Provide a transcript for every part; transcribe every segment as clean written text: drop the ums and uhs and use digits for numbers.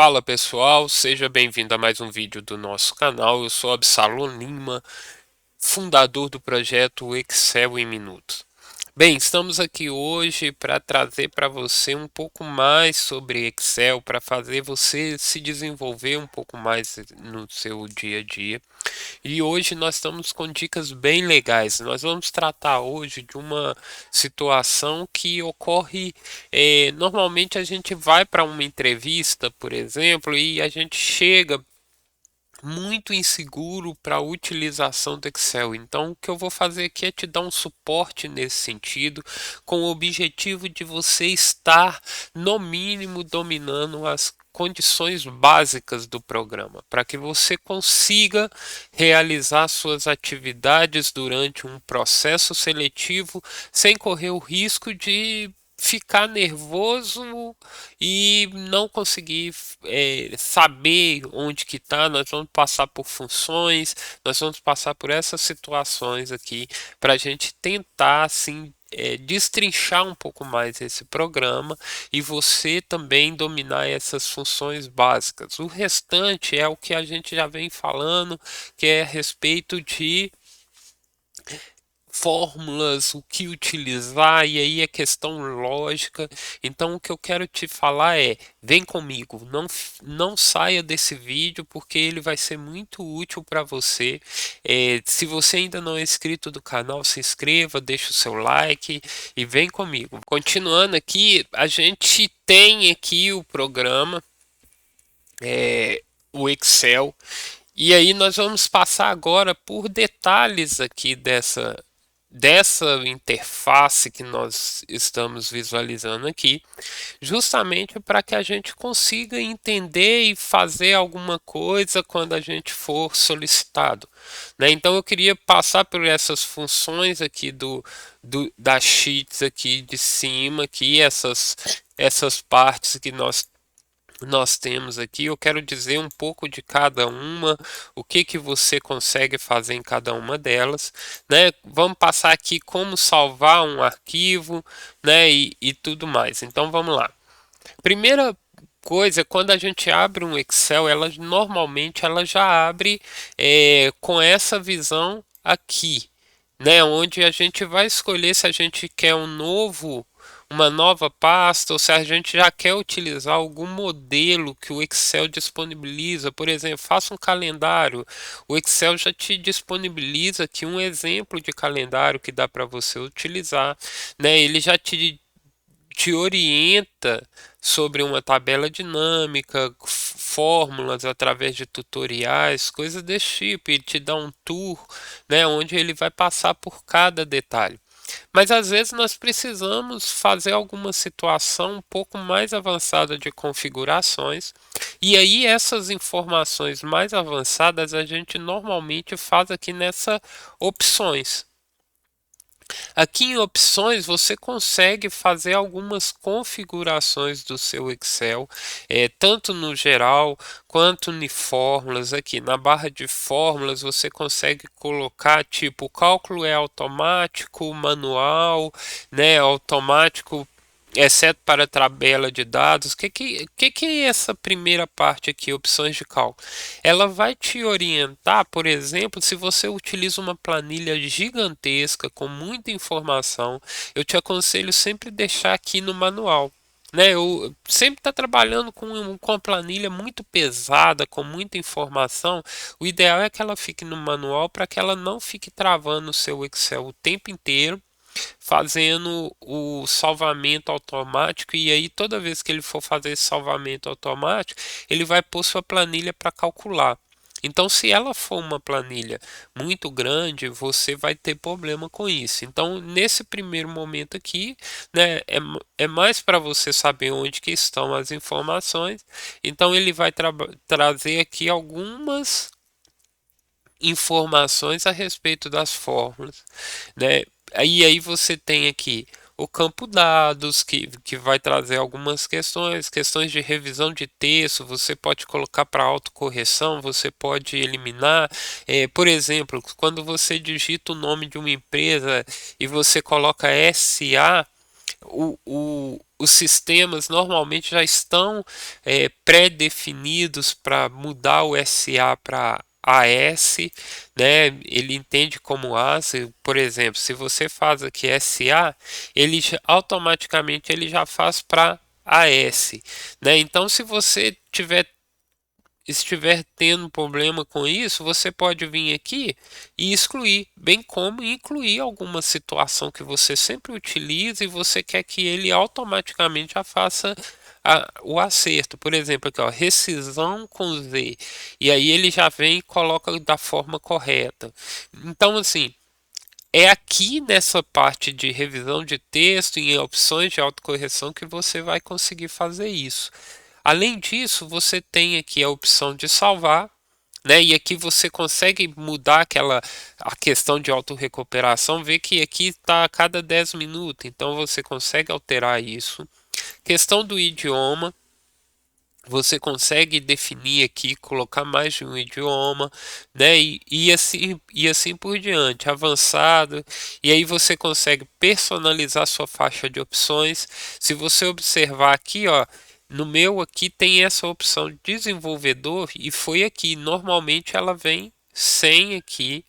Fala pessoal, seja bem-vindo a mais um vídeo do nosso canal. Eu sou Absalom Lima, fundador do projeto Excel em Minutos. Bem, estamos aqui hoje para trazer para você um pouco mais sobre Excel, para fazer você se desenvolver um pouco mais no seu dia a dia. E hoje nós estamos com dicas bem legais. Nós vamos tratar hoje de uma situação que ocorre. Normalmente a gente vai para uma entrevista, por exemplo, e a gente chega muito inseguro para a utilização do Excel. Então, o que eu vou fazer aqui é te dar um suporte nesse sentido, com o objetivo de você estar, no mínimo, dominando as condições básicas do programa, para que você consiga realizar suas atividades durante um processo seletivo sem correr o risco de ficar nervoso e não conseguir saber onde que está. Nós vamos passar por funções, nós vamos passar por essas situações aqui para a gente tentar assim destrinchar um pouco mais esse programa e você também dominar essas funções básicas. O restante é o que a gente já vem falando, que é a respeito de fórmulas, o que utilizar, e aí é questão lógica. Então o que eu quero te falar é, vem comigo, não saia desse vídeo porque ele vai ser muito útil para você. Se você ainda não é inscrito do canal, se inscreva, deixa o seu like e vem comigo. Continuando aqui, a gente tem aqui o programa, o Excel, e aí nós vamos passar agora por detalhes aqui dessa interface que nós estamos visualizando aqui, justamente para que a gente consiga entender e fazer alguma coisa quando a gente for solicitado, né? Então eu queria passar por essas funções aqui das sheets aqui de cima, aqui essas partes que nós temos aqui. Eu quero dizer um pouco de cada uma, o que que você consegue fazer em cada uma delas, né? Vamos passar aqui como salvar um arquivo, né? E tudo mais. Então vamos lá. Primeira coisa, quando a gente abre um Excel, normalmente ela já abre com essa visão aqui, né? Onde a gente vai escolher se a gente quer uma nova pasta ou se a gente já quer utilizar algum modelo que o Excel disponibiliza. Por exemplo, faça um calendário. O Excel já te disponibiliza aqui um exemplo de calendário que dá para você utilizar, né? Ele já te orienta sobre uma tabela dinâmica, fórmulas através de tutoriais, coisas desse tipo, e te dá um tour, né, onde ele vai passar por cada detalhe. Mas às vezes nós precisamos fazer alguma situação um pouco mais avançada de configurações, e aí essas informações mais avançadas a gente normalmente faz aqui nessa opções. Aqui em opções você consegue fazer algumas configurações do seu Excel, tanto no geral quanto em fórmulas. Aqui na barra de fórmulas você consegue colocar tipo o cálculo é automático, manual, né, automático, exceto para a tabela de dados. O que é essa primeira parte aqui, opções de cálculo? Ela vai te orientar, por exemplo, se você utiliza uma planilha gigantesca com muita informação, eu te aconselho sempre deixar aqui no manual. Né, eu sempre está trabalhando com uma planilha muito pesada, com muita informação. O ideal é que ela fique no manual para que ela não fique travando o seu Excel o tempo inteiro fazendo o salvamento automático, e aí toda vez que ele for fazer esse salvamento automático, ele vai pôr sua planilha para calcular. Então, se ela for uma planilha muito grande, você vai ter problema com isso. Então, nesse primeiro momento aqui, né, é mais para você saber onde que estão as informações. Então, ele vai trazer aqui algumas informações a respeito das fórmulas, né? Aí você tem aqui o campo dados, que vai trazer algumas questões de revisão de texto, você pode colocar para autocorreção, você pode eliminar. Por exemplo, quando você digita o nome de uma empresa e você coloca SA, os sistemas normalmente já estão pré-definidos para mudar o SA para AS, né? Ele entende como AS, por exemplo, se você faz aqui SA, automaticamente ele já faz para AS, né? Então, se você estiver tendo problema com isso, você pode vir aqui e excluir, bem como incluir alguma situação que você sempre utiliza e você quer que ele automaticamente já faça o acerto. Por exemplo, aqui, ó, rescisão com Z. E aí ele já vem e coloca da forma correta. Então, assim, é aqui nessa parte de revisão de texto e em opções de autocorreção que você vai conseguir fazer isso. Além disso, você tem aqui a opção de salvar, né? E aqui você consegue mudar a questão de autorrecuperação, ver que aqui está a cada 10 minutos, então você consegue alterar isso. Questão do idioma, você consegue definir aqui, colocar mais de um idioma, né? E assim por diante, avançado. E aí você consegue personalizar sua faixa de opções. Se você observar aqui, ó, no meu aqui tem essa opção de desenvolvedor e foi aqui. Normalmente ela vem sem aqui.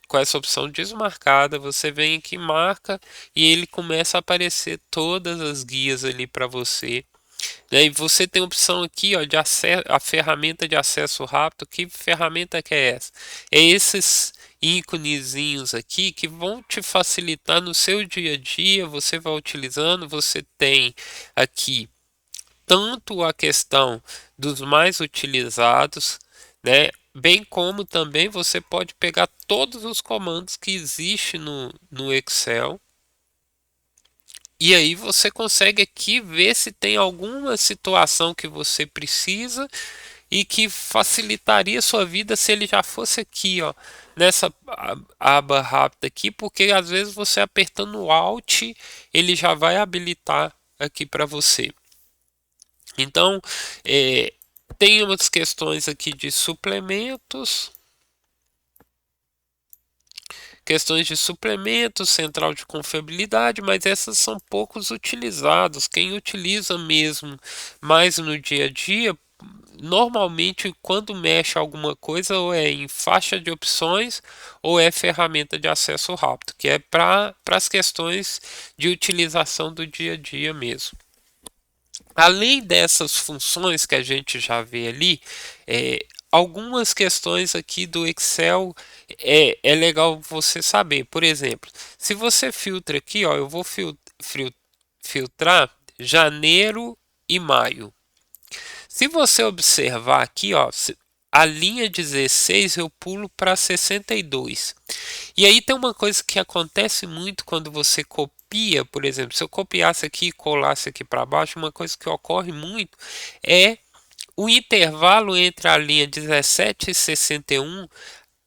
Com essa opção desmarcada, você vem aqui, marca e ele começa a aparecer todas as guias ali para você, né? E você tem a opção aqui, ó, de a ferramenta de acesso rápido. Que ferramenta que é essa? É esses íconezinhos aqui que vão te facilitar no seu dia a dia. Você vai utilizando, você tem aqui tanto a questão dos mais utilizados, né? Bem como também você pode pegar todos os comandos que existem no Excel e aí você consegue aqui ver se tem alguma situação que você precisa e que facilitaria a sua vida se ele já fosse aqui, ó, nessa aba rápida aqui, porque às vezes você apertando o Alt, ele já vai habilitar aqui para você. Então, é, tem umas questões aqui de suplementos. Questões de suplemento, central de confiabilidade, mas essas são poucos utilizados. Quem utiliza mesmo mais no dia a dia, normalmente quando mexe alguma coisa, ou é em faixa de opções ou é ferramenta de acesso rápido, que é para as questões de utilização do dia a dia mesmo. Além dessas funções que a gente já vê ali, algumas questões aqui do Excel é legal você saber. Por exemplo, se você filtra aqui, ó, eu vou filtrar janeiro e maio. Se você observar aqui, ó, a linha 16 eu pulo para 62. E aí tem uma coisa que acontece muito quando você copia, por exemplo, se eu copiasse aqui e colasse aqui para baixo, uma coisa que ocorre muito é o intervalo entre a linha 17 e 61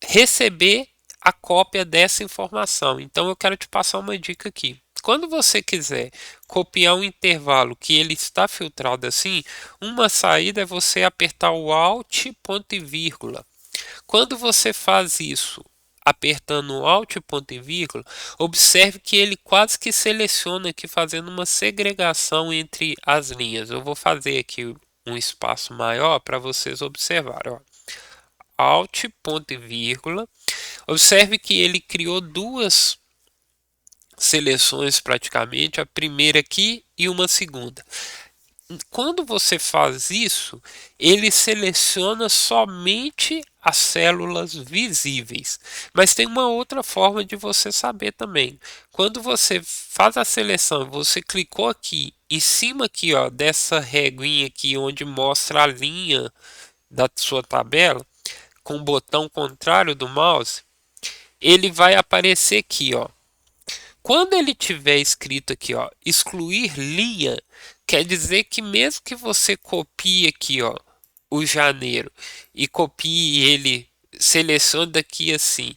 receber a cópia dessa informação. Então eu quero te passar uma dica aqui. Quando você quiser copiar um intervalo que ele está filtrado assim, uma saída é você apertar o Alt, ponto e vírgula. Quando você faz isso apertando o Alt, ponto e vírgula, observe que ele quase que seleciona aqui, fazendo uma segregação entre as linhas. Eu vou fazer aqui um espaço maior para vocês observarem. Ó. Alt, ponto e vírgula. Observe que ele criou duas seleções praticamente, a primeira aqui e uma segunda. Quando você faz isso, ele seleciona somente as células visíveis. Mas tem uma outra forma de você saber também. Quando você faz a seleção, você clicou aqui em cima aqui, ó, dessa reguinha aqui onde mostra a linha da sua tabela, com o botão contrário do mouse, ele vai aparecer aqui, ó. Quando ele tiver escrito aqui, ó, excluir linha, quer dizer que mesmo que você copie aqui, ó, o janeiro e copie ele, selecione daqui assim,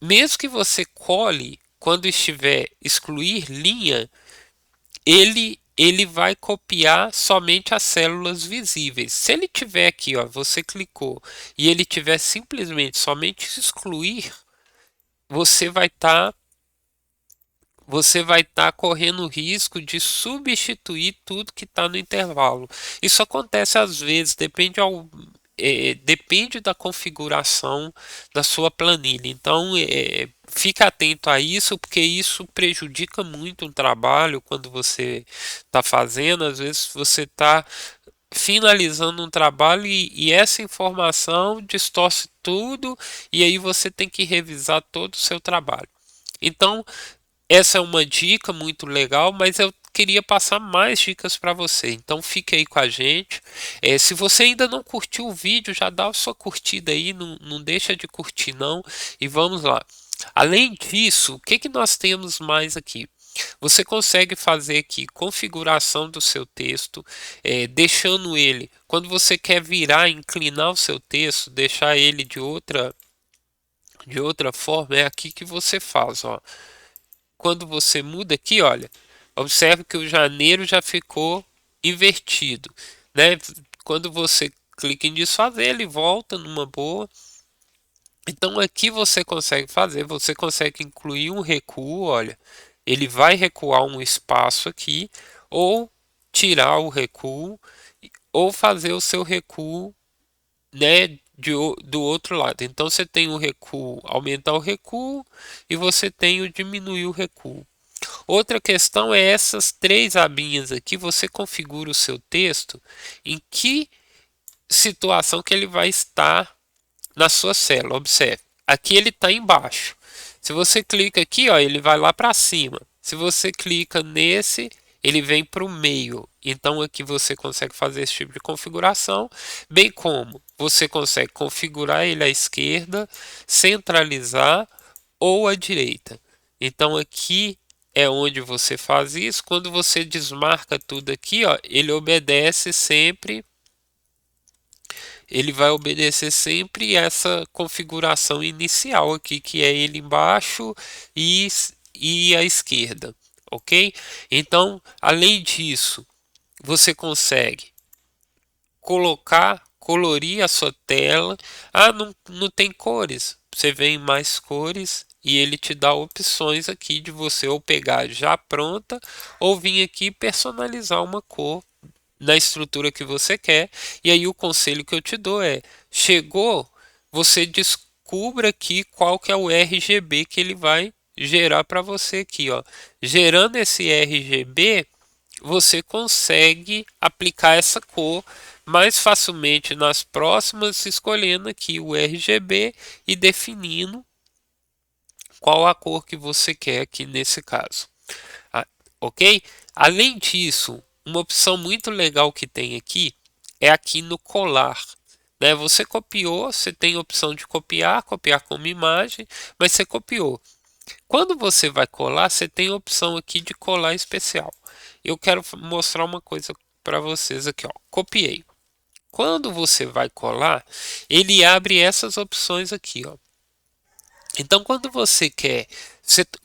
mesmo que você cole, quando estiver excluir linha, ele vai copiar somente as células visíveis. Se ele tiver aqui, ó, você clicou e ele tiver simplesmente somente excluir, você vai estar você vai estar correndo o risco de substituir tudo que está no intervalo. Isso acontece às vezes, depende da configuração da sua planilha. Então, fique atento a isso, porque isso prejudica muito o trabalho quando você está fazendo. Às vezes, você está finalizando um trabalho e essa informação distorce tudo, e aí você tem que revisar todo o seu trabalho. Então, essa é uma dica muito legal, mas eu queria passar mais dicas para você. Então fique aí com a gente. Se você ainda não curtiu o vídeo, já dá a sua curtida aí, não deixa de curtir não. E vamos lá. Além disso, o que que nós temos mais aqui? Você consegue fazer aqui configuração do seu texto, deixando ele, quando você quer virar, inclinar o seu texto, deixar ele de outra forma, é aqui que você faz, ó. Quando você muda aqui, olha, observe que o janeiro já ficou invertido, né? Quando você clica em desfazer, ele volta numa boa. Então aqui você consegue incluir um recuo, olha, ele vai recuar um espaço aqui, ou tirar o recuo, ou fazer o seu recuo, né, do outro lado. Então você tem o recuo, aumentar o recuo, e você tem o diminuir o recuo. Outra questão é essas três abinhas aqui, você configura o seu texto em que situação que ele vai estar na sua célula. Observe, aqui ele está embaixo. Se você clica aqui, ó, ele vai lá para cima. Se você clica nesse, ele vem para o meio. Então aqui você consegue fazer esse tipo de configuração, bem como você consegue configurar ele à esquerda, centralizar ou à direita. Então aqui é onde você faz isso. Quando você desmarca tudo aqui, ó, ele vai obedecer sempre essa configuração inicial aqui, que é ele embaixo e à esquerda, ok? Então, além disso, você consegue colorir a sua tela. Ah, não tem cores. Você vem em mais cores e ele te dá opções aqui de você ou pegar já pronta ou vir aqui personalizar uma cor na estrutura que você quer. E aí o conselho que eu te dou é: chegou, você descubra aqui qual que é o RGB que ele vai gerar para você aqui, ó. Gerando esse RGB, você consegue aplicar essa cor mais facilmente nas próximas, escolhendo aqui o RGB e definindo qual a cor que você quer aqui nesse caso. Ah, ok? Além disso, uma opção muito legal que tem aqui é aqui no colar. Né? Você copiou, você tem a opção de copiar como imagem, mas você copiou. Quando você vai colar, você tem a opção aqui de colar especial. Eu quero mostrar uma coisa para vocês aqui, ó. Copiei. Quando você vai colar, ele abre essas opções aqui, ó. Então, quando você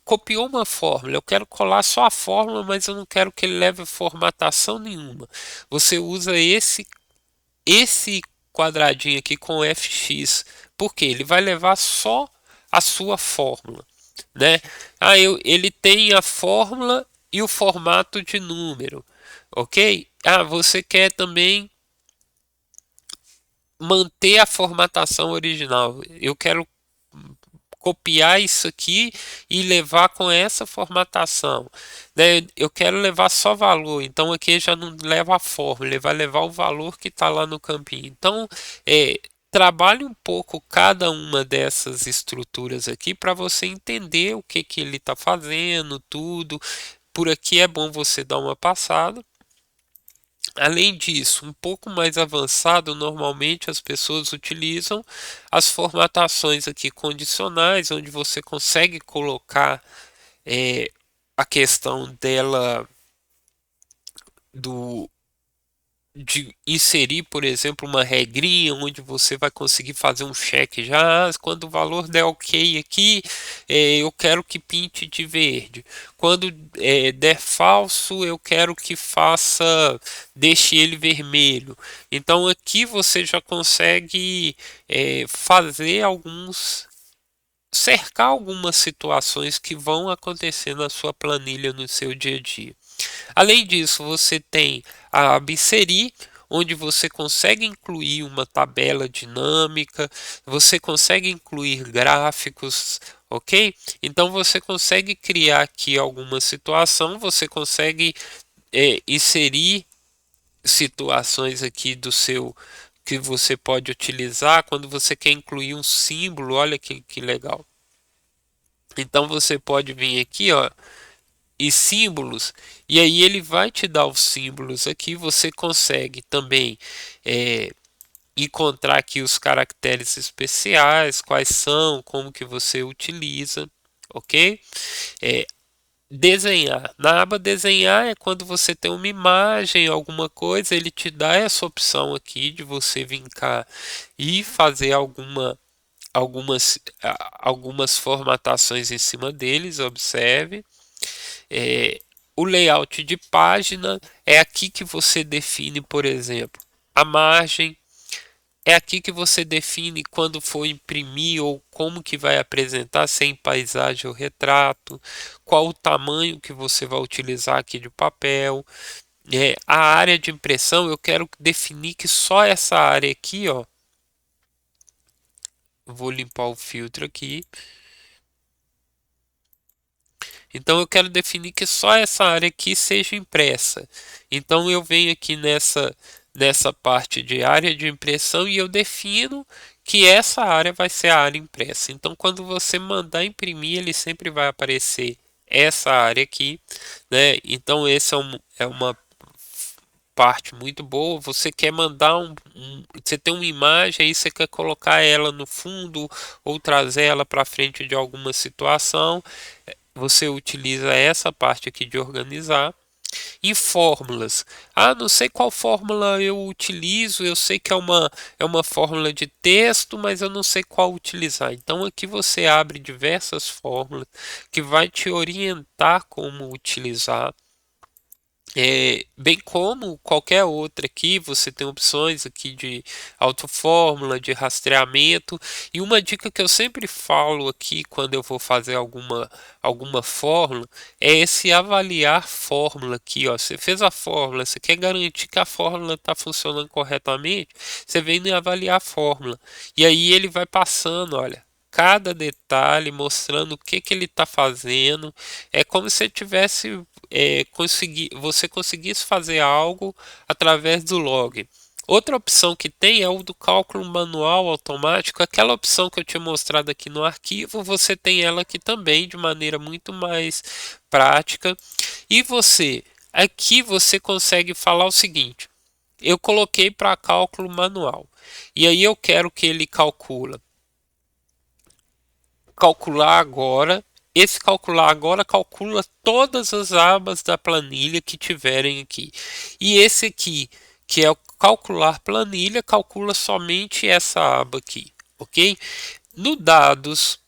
copiou uma fórmula, eu quero colar só a fórmula, mas eu não quero que ele leve formatação nenhuma. Você usa esse quadradinho aqui com FX, porque ele vai levar só a sua fórmula, né? Ele tem a fórmula e o formato de número, ok? Você quer também manter a formatação original. Eu quero copiar isso aqui e levar com essa formatação, né? Eu quero levar só valor, então aqui já não leva a fórmula, ele vai levar o valor que está lá no campinho. Então, trabalhe um pouco cada uma dessas estruturas aqui para você entender o que que ele está fazendo, tudo. Por aqui é bom você dar uma passada. Além disso, um pouco mais avançado, normalmente as pessoas utilizam as formatações aqui condicionais, onde você consegue colocar a questão dela do de inserir, por exemplo, uma regrinha onde você vai conseguir fazer um check já. Quando o valor der ok aqui, eu quero que pinte de verde. Quando der falso, eu quero que deixe ele vermelho. Então aqui você já consegue fazer alguns cercar algumas situações que vão acontecer na sua planilha no seu dia a dia. Além disso, você tem a aba inserir, onde você consegue incluir uma tabela dinâmica, você consegue incluir gráficos, ok? Então você consegue criar aqui alguma situação, você consegue inserir situações aqui do seu que você pode utilizar quando você quer incluir um símbolo. Olha que legal. Então você pode vir aqui, ó, e símbolos, e aí ele vai te dar os símbolos aqui. Você consegue também é, encontrar aqui os caracteres especiais, quais são, como que você utiliza, ok? É, desenhar. Na aba desenhar é quando você tem uma imagem, alguma coisa, ele te dá essa opção aqui de você vir cá e fazer algumas formatações em cima deles, observe. É, o layout de página é aqui que você define, por exemplo, a margem. É aqui que você define quando for imprimir ou como que vai apresentar, se é em paisagem ou retrato, qual o tamanho que você vai utilizar aqui de papel. A área de impressão, eu quero definir que só essa área aqui, ó, vou limpar o filtro aqui. Então eu quero definir que só essa área aqui seja impressa. Então eu venho aqui nessa parte de área de impressão e eu defino que essa área vai ser a área impressa. Então quando você mandar imprimir, ele sempre vai aparecer essa área aqui, né? Então esse é uma parte muito boa. Você quer mandar você tem uma imagem aí, você quer colocar ela no fundo ou trazer ela para frente de alguma situação, você utiliza essa parte aqui de organizar. Em fórmulas, não sei qual fórmula eu utilizo, eu sei que é uma fórmula de texto, mas eu não sei qual utilizar. Então aqui você abre diversas fórmulas que vai te orientar como utilizar. Bem como qualquer outra aqui, você tem opções aqui de autofórmula, de rastreamento. E uma dica que eu sempre falo aqui quando eu vou fazer alguma fórmula é esse avaliar fórmula aqui, ó. Você fez a fórmula, você quer garantir que a fórmula está funcionando corretamente, você vem em avaliar a fórmula. E aí ele vai passando, olha, cada detalhe, mostrando o que ele está fazendo. É como se tivesse você conseguisse fazer algo através do log. Outra opção que tem é o do cálculo manual automático. Aquela opção que eu tinha mostrado aqui no arquivo, você tem ela aqui também de maneira muito mais prática. E aqui você consegue falar o seguinte: eu coloquei para cálculo manual. E aí eu quero que ele calcular agora. Esse calcular agora calcula todas as abas da planilha que tiverem aqui. E esse aqui, que é o calcular planilha, calcula somente essa aba aqui, ok? No dados,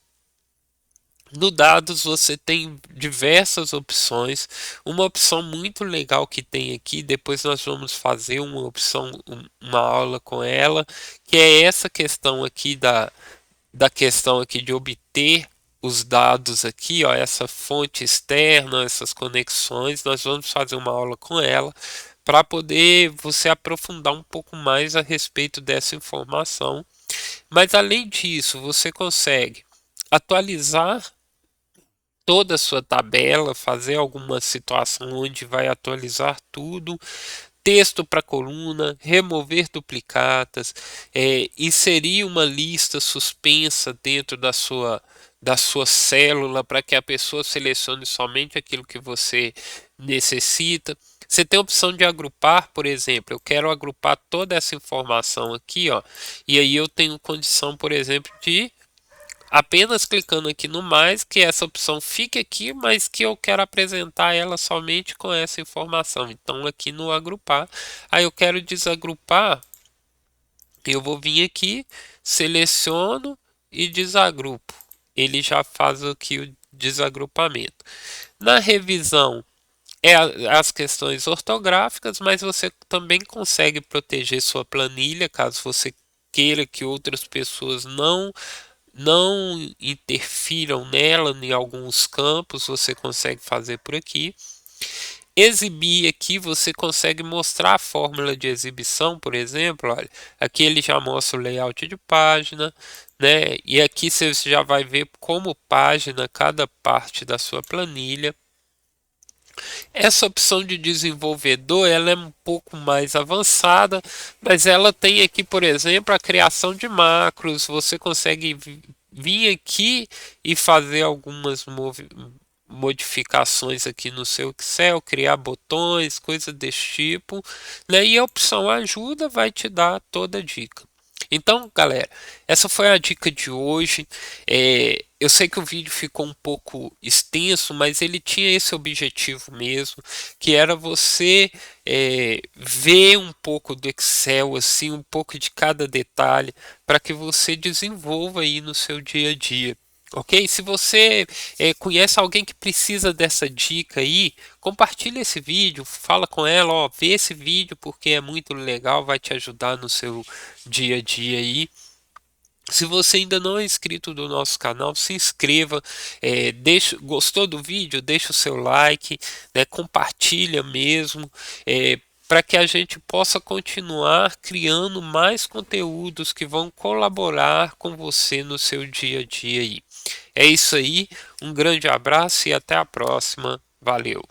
no dados você tem diversas opções. Uma opção muito legal que tem aqui, depois nós vamos fazer uma aula com ela, que é essa questão aqui da questão aqui de obter os dados aqui, ó, essa fonte externa, essas conexões. Nós vamos fazer uma aula com ela para poder você aprofundar um pouco mais a respeito dessa informação. Mas além disso, você consegue atualizar toda a sua tabela, fazer alguma situação onde vai atualizar tudo, texto para coluna, remover duplicatas, inserir uma lista suspensa dentro da sua célula para que a pessoa selecione somente aquilo que você necessita. Você tem a opção de agrupar, por exemplo, eu quero agrupar toda essa informação aqui, ó, e aí eu tenho condição, por exemplo, de apenas clicando aqui no mais, que essa opção fique aqui, mas que eu quero apresentar ela somente com essa informação. Então aqui no agrupar, aí eu quero desagrupar, eu vou vir aqui, seleciono e desagrupo. Ele já faz aqui o desagrupamento. Na revisão as questões ortográficas, mas você também consegue proteger sua planilha caso você queira que outras pessoas não interfiram nela em alguns campos, você consegue fazer por aqui. Exibir aqui, você consegue mostrar a fórmula de exibição, por exemplo, olha, aqui ele já mostra o layout de página, né? E aqui você já vai ver como página cada parte da sua planilha. Essa opção de desenvolvedor, ela é um pouco mais avançada, mas ela tem aqui, por exemplo, a criação de macros. Você consegue vir aqui e fazer algumas modificações aqui no seu Excel, criar botões, coisas desse tipo, né? E a opção ajuda vai te dar toda a dica. Então, galera, essa foi a dica de hoje. Eu sei que o vídeo ficou um pouco extenso, mas ele tinha esse objetivo mesmo, que era você ver um pouco do Excel, assim, um pouco de cada detalhe, para que você desenvolva aí no seu dia a dia. Ok? Se você conhece alguém que precisa dessa dica aí, compartilha esse vídeo, fala com ela, ó, vê esse vídeo porque é muito legal, vai te ajudar no seu dia a dia aí. Se você ainda não é inscrito do nosso canal, se inscreva, gostou do vídeo, deixa o seu like, né, compartilha mesmo, para que a gente possa continuar criando mais conteúdos que vão colaborar com você no seu dia a dia aí. É isso aí, um grande abraço e até a próxima. Valeu!